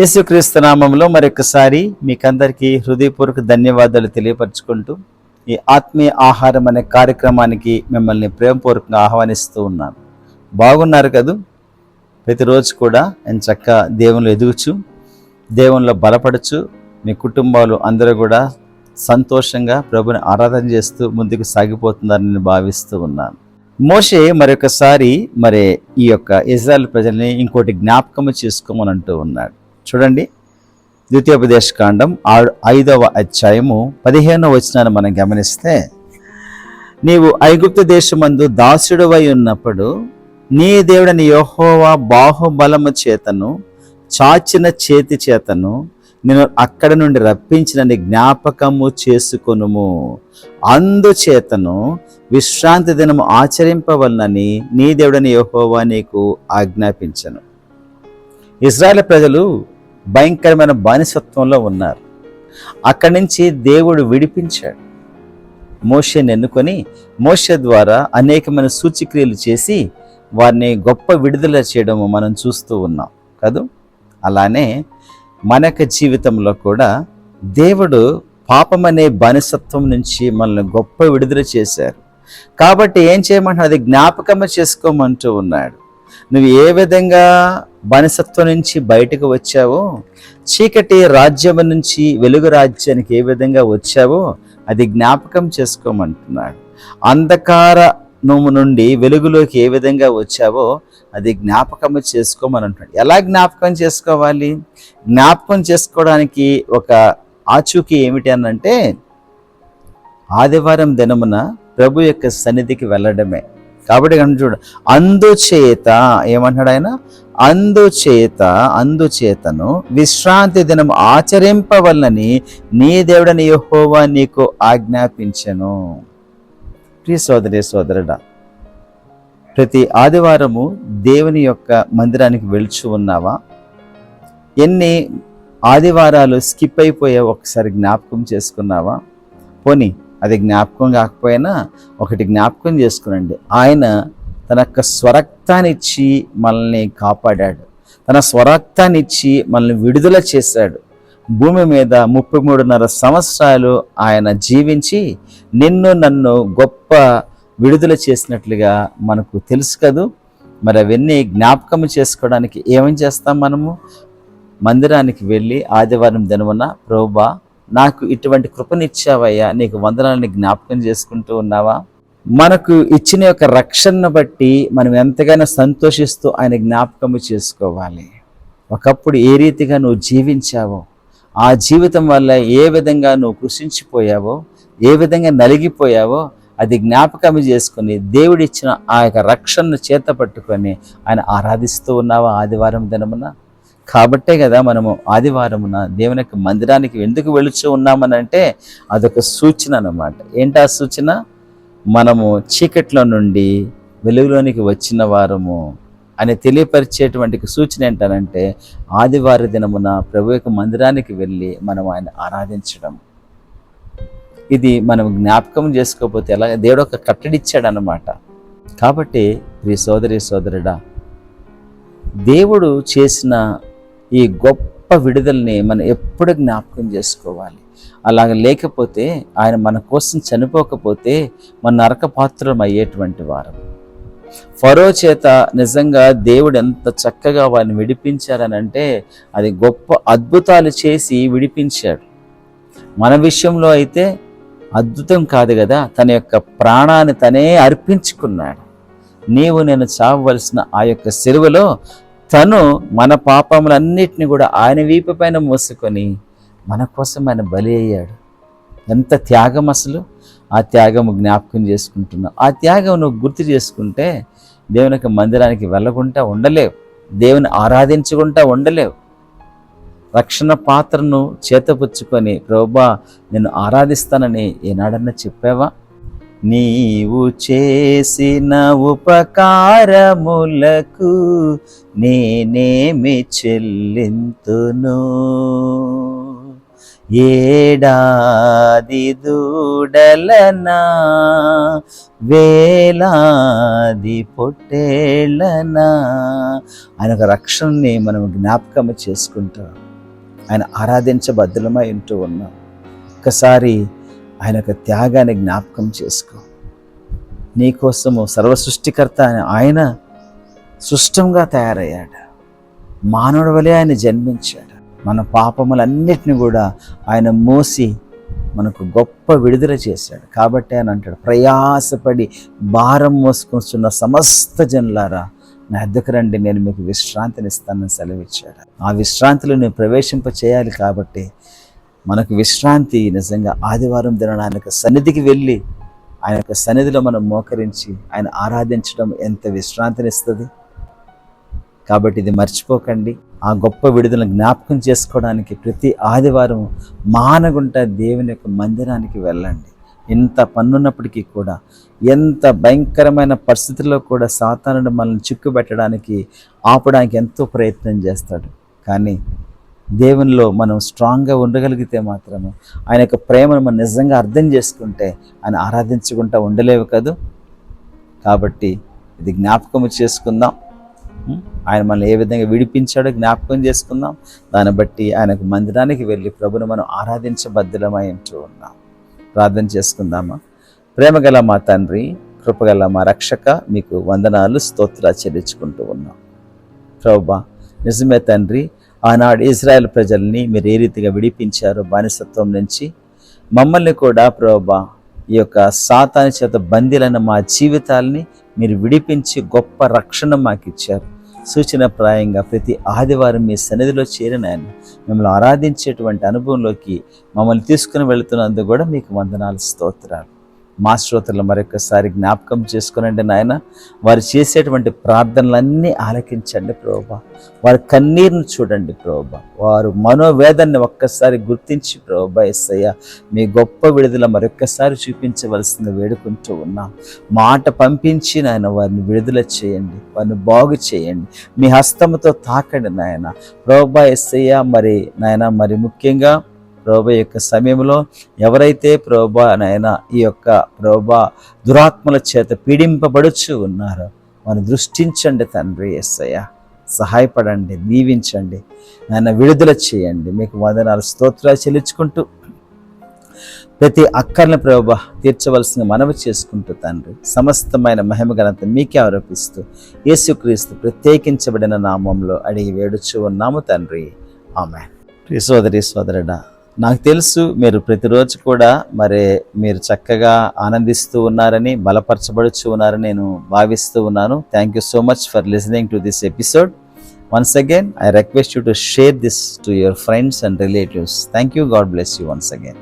యేసుక్రీస్తు నామములో మరొకసారి మీకందరికీ హృదయపూర్వక ధన్యవాదాలు తెలియపరచుకుంటూ ఈ ఆత్మీయ ఆహారం అనే కార్యక్రమానికి మిమ్మల్ని ప్రేమపూర్వకంగా ఆహ్వానిస్తూ ఉన్నాను. బాగున్నారు కదూ? ప్రతిరోజు కూడా నేను చక్కగా దేవునిలో ఎదుగుచు, దేవునిలో బలపడుచు, మీ కుటుంబాలు అందరూ కూడా సంతోషంగా ప్రభుని ఆరాధన చేస్తూ ముందుకు సాగిపోతున్నారని నేను భావిస్తూ ఉన్నాను. మోషే మరొకసారి ఈ యొక్క ఇజ్రాయెల్ ప్రజల్ని ఇంకోటి జ్ఞాపకము చేసుకోమని అంటూ ఉన్నాడు. చూడండి, ద్వితీయోపదేశకాండం 5వ అధ్యాయము 15వ వచనాన్ని మనం గమనిస్తే, నీవు ఐగుప్తు దేశమందు దాసుడువై ఉన్నప్పుడు నీ దేవుడని యెహోవా బాహుబలము చేతను చాచిన చేతి చేతను నేను అక్కడి నుండి రప్పించినని జ్ఞాపకము చేసుకొనుము. అందుచేతను విశ్రాంతి దినము ఆచరింపవలనని నీ దేవుడని యెహోవా నీకు ఆజ్ఞాపించను. ఇశ్రాయేలు ప్రజలు భయంకరమైన బానిసత్వంలో ఉన్నారు. అక్కడి నుంచి దేవుడు విడిపించాడు. మోషేని ఎన్నుకొని మోషే ద్వారా అనేకమైన సూచక్రియలు చేసి వారిని గొప్ప విడుదల చేయడం మనం చూస్తూ ఉన్నాం కదూ. అలానే మన యొక్క జీవితంలో కూడా దేవుడు పాపమనే బానిసత్వం నుంచి మనల్ని గొప్ప విడుదల చేశారు. కాబట్టి ఏం చేయమంటున్నాడు? అది జ్ఞాపకము చేసుకోమంటూ ఉన్నాడు. నువ్వు ఏ విధంగా బానిసత్వం నుంచి బయటకు వచ్చావో, చీకటి రాజ్యం నుంచి వెలుగు రాజ్యానికి ఏ విధంగా వచ్చావో అది జ్ఞాపకం చేసుకోమంటున్నాడు. అంధకారము నుండి వెలుగులోకి ఏ విధంగా వచ్చావో అది జ్ఞాపకం చేసుకోమని అంటున్నాడు. ఎలా జ్ఞాపకం చేసుకోవాలి? జ్ఞాపకం చేసుకోవడానికి ఒక ఆచూకీ ఏమిటి అనంటే, ఆదివారం దినమున ప్రభు యొక్క సన్నిధికి వెళ్ళడమే. కాబట్టి చూడు, అందుచేత ఏమంటాడు ఆయన? అందుచేతను విశ్రాంతి దినం ఆచరింపవలనని నీ దేవుడని యెహోవా నీకు ఆజ్ఞాపించెను. ప్రియ సోదరి సోదరుడా, ప్రతి ఆదివారము దేవుని యొక్క మందిరానికి వెళ్తూ ఉన్నావా? ఎన్ని ఆదివారాలు స్కిప్ అయిపోయావు ఒకసారి జ్ఞాపకం చేసుకున్నావా? పోనీ అది జ్ఞాపకం కాకపోయినా ఒకటి జ్ఞాపకం చేసుకునండి. ఆయన తన యొక్క స్వరక్తాన్ని ఇచ్చి మనల్ని కాపాడాడు. తన స్వరక్తాన్ని ఇచ్చి మనల్ని విడుదల చేశాడు. భూమి మీద 33.5 సంవత్సరాలు ఆయన జీవించి నిన్ను నన్ను గొప్ప విడుదల చేసినట్లుగా మనకు తెలుసు కదూ. మరి అవన్నీ జ్ఞాపకం చేసుకోవడానికి ఏమేం చేస్తాం? మనము మందిరానికి వెళ్ళి ఆదివారం దినమున, ప్రభువా నాకు ఇటువంటి కృపనిచ్చావయ్యా, నీకు వందనాలని జ్ఞాపకం చేసుకుంటూ ఉన్నావా? మనకు ఇచ్చిన యొక్క రక్షణను బట్టి మనం ఎంతగానో సంతోషిస్తూ ఆయన జ్ఞాపకము చేసుకోవాలి. ఒకప్పుడు ఏ రీతిగా నువ్వు జీవించావో, ఆ జీవితం వల్ల ఏ విధంగా నువ్వు కృషించిపోయావో, ఏ విధంగా నలిగిపోయావో అది జ్ఞాపకం చేసుకుని దేవుడిచ్చిన ఆ యొక్క రక్షణను చేత పట్టుకొని ఆయన ఆరాధిస్తూ ఉన్నావా ఆదివారం దినమున? కాబట్టే కదా మనము ఆదివారమున దేవుని యొక్క మందిరానికి ఎందుకు వెళుచూ ఉన్నామనంటే అదొక సూచన అన్నమాట. ఏంటి ఆ సూచన? మనము చీకట్లో నుండి వెలుగులోనికి వచ్చిన వారము అని తెలియపరిచేటువంటి సూచన ఏంటనంటే, ఆదివార దినమున ప్రభు యొక్క మందిరానికి వెళ్ళి మనం ఆయన ఆరాధించడం. ఇది మనం జ్ఞాపకం చేసుకోకపోతే ఎలా? దేవుడు ఒక కట్టడిచ్చాడు అన్నమాట. కాబట్టి ప్రియ సోదరి సోదరుడా, దేవుడు చేసిన ఈ గొప్ప విడుదలని మనం ఎప్పుడు జ్ఞాపకం చేసుకోవాలి. అలాగ లేకపోతే, ఆయన మన కోసం చనిపోకపోతే మన నరకపాత్రం అయ్యేటువంటి వారం. ఫరో చేత నిజంగా దేవుడు ఎంత చక్కగా వారిని విడిపించారనంటే, అది గొప్ప అద్భుతాలు చేసి విడిపించాడు. మన విషయంలో అయితే అద్భుతం కాదు కదా, తన యొక్క ప్రాణాన్ని తనే అర్పించుకున్నాడు. నీవు నేను చావవలసిన ఆ యొక్క సిలువలో తను మన పాపములన్నిటిని కూడా ఆయన వీపు పైన మోసుకొని మన కోసం ఆయన బలి అయ్యాడు. ఎంత త్యాగం అసలు! ఆ త్యాగము జ్ఞాపకం చేసుకుంటున్నావు. ఆ త్యాగం నువ్వు గుర్తు చేసుకుంటే దేవుని యొక్క మందిరానికి వెళ్ళకుండా ఉండలేవు, దేవుని ఆరాధించకుండా ఉండలేవు. రక్షణ పాత్రను చేతపుచ్చుకొని ప్రభువా నేను ఆరాధిస్తానని ఏనాడన్నా చెప్పావా? నీవు చేసిన ఉపకారములకు నేనేమి చెల్లింతును? ఏడాది దూడలనా, వేలాది పొట్టేళ్లనా, ఆయన ఒక రక్షణని మనం జ్ఞాపకం చేసుకుంటాం. ఆయన ఆరాధించబద్ధులమై ఉంటూ ఉన్నాం. ఒక్కసారి ఆయన యొక్క త్యాగాన్ని జ్ఞాపకం చేసుకో. నీకోసము సర్వసృష్టికర్త ఆయన సృష్టంగా తయారయ్యాడు. మానవుడి వలె ఆయన జన్మించాడు. మన పాపములన్నిటిని కూడా ఆయన మోసి మనకు గొప్ప విడుదల చేశాడు. కాబట్టి ఆయన అంటాడు, ప్రయాసపడి భారం మోసుకొస్తున్న సమస్త జనులారా నా వద్దకు రండి, నేను మీకు విశ్రాంతిని ఇస్తానని సెలవిచ్చాడు. ఆ విశ్రాంతిలో నేను ప్రవేశింప చేయాలి. కాబట్టి మనకు విశ్రాంతి నిజంగా ఆదివారం దినాన ఆయన యొక్క సన్నిధికి వెళ్ళి ఆయన యొక్క సన్నిధిలో మనం మోకరించి ఆయన ఆరాధించడం ఎంత విశ్రాంతిని ఇస్తుంది. కాబట్టి ఇది మర్చిపోకండి. ఆ గొప్ప విడుదలను జ్ఞాపకం చేసుకోవడానికి ప్రతి ఆదివారం మానగుంట దేవుని యొక్క మందిరానికి వెళ్ళండి. ఎంత పన్నున్నప్పటికీ కూడా, ఎంత భయంకరమైన పరిస్థితుల్లో కూడా సాతానుడు మనల్ని చిక్కుబెట్టడానికి ఆపడానికి ఎంతో ప్రయత్నం చేస్తాడు. కానీ దేవునిలో మనం స్ట్రాంగ్గా ఉండగలిగితే మాత్రము, ఆయన యొక్క ప్రేమను మనం నిజంగా అర్థం చేసుకుంటే ఆయన ఆరాధించుకుంటా ఉండలేవు కదా. కాబట్టి ఇది జ్ఞాపకం చేసుకుందాం. ఆయన మనల్ని ఏ విధంగా విడిపించాడో జ్ఞాపకం చేసుకుందాం. దాన్ని బట్టి ఆయనకు మందిరానికి వెళ్ళి ప్రభును మనం ఆరాధించబద్ధులమై ఉంటూ ఉన్నాం. ప్రార్థన చేసుకుందామా? ప్రేమగల మా తండ్రి, కృపగల మా రక్షక, మీకు వందనాలు, స్తోత్రాలు చెల్లించుకుంటూ ఉన్నాం. ప్రభువా, నిజమే తండ్రి, ఆనాడు ఇజ్రాయెల్ ప్రజల్ని మీరు ఏ రీతిగా విడిపించారో బానిసత్వం నుంచి, మమ్మల్ని కూడా ప్రభువా ఈ యొక్క సాతాను చేత బందీలైన మా జీవితాలని మీరు విడిపించి గొప్ప రక్షణ మాకు ఇచ్చారు. సూచన ప్రాయంగా ప్రతి ఆదివారం మీ సన్నిధిలో చేరిన ఆయన మిమ్మల్ని ఆరాధించేటువంటి అనుభవంలోకి మమ్మల్ని తీసుకుని వెళుతున్నందుకు కూడా మీకు వందనాలు, స్తోత్రాలు. మా శ్రోతలు మరొకసారి జ్ఞాపకం చేసుకునండి నాయన. వారు చేసేటువంటి ప్రార్థనలన్నీ ఆలకించండి ప్రభువా. వారి కన్నీరును చూడండి ప్రభువా. వారు మనోవేదనని ఒక్కసారి గుర్తించి ప్రభువా యేసయ్య మీ గొప్ప విడుదల మరొక్కసారి చూపించవలసింది వేడుకుంటూ ఉన్నాం. మాట పంపించి నాయన వారిని విడుదల చేయండి, వారిని బాగు చేయండి, మీ హస్తముతో తాకండి నాయన ప్రభువా యేసయ్య. మరి ముఖ్యంగా ప్రభువా యొక్క సమయంలో ఎవరైతే ప్రభువా నాయన ఈ యొక్క ప్రభువా దురాత్మల చేత పీడింపబడుచు ఉన్నారో వారిని దృష్టించండి తండ్రి యేసయ్య. సహాయపడండి, దీవించండి నాయన, విడుదల చేయండి. మీకు వందనాలు, స్తోత్రాలు చెల్లించుకుంటూ ప్రతి అక్కర్ని ప్రభువా తీర్చవలసిన మనవి చేసుకుంటూ తండ్రి సమస్తమైన మహిమ ఘనత మీకే ఆరోపిస్తూ యేసుక్రీస్తు ప్రత్యేకించబడిన నామంలో అడిగి వేడుచు ఉన్నాము తండ్రి, ఆమేన్. సోదరి సోదరుడా, నాకు తెలుసు మీరు ప్రతిరోజు కూడా మీరు చక్కగా ఆనందిస్తూ ఉన్నారని, బలపరచబడుచు ఉన్నారని నేను భావిస్తూ ఉన్నాను. Thank you so much for listening to this episode. Once again, I request you to share this to your friends and relatives. Thank you. God bless you once again.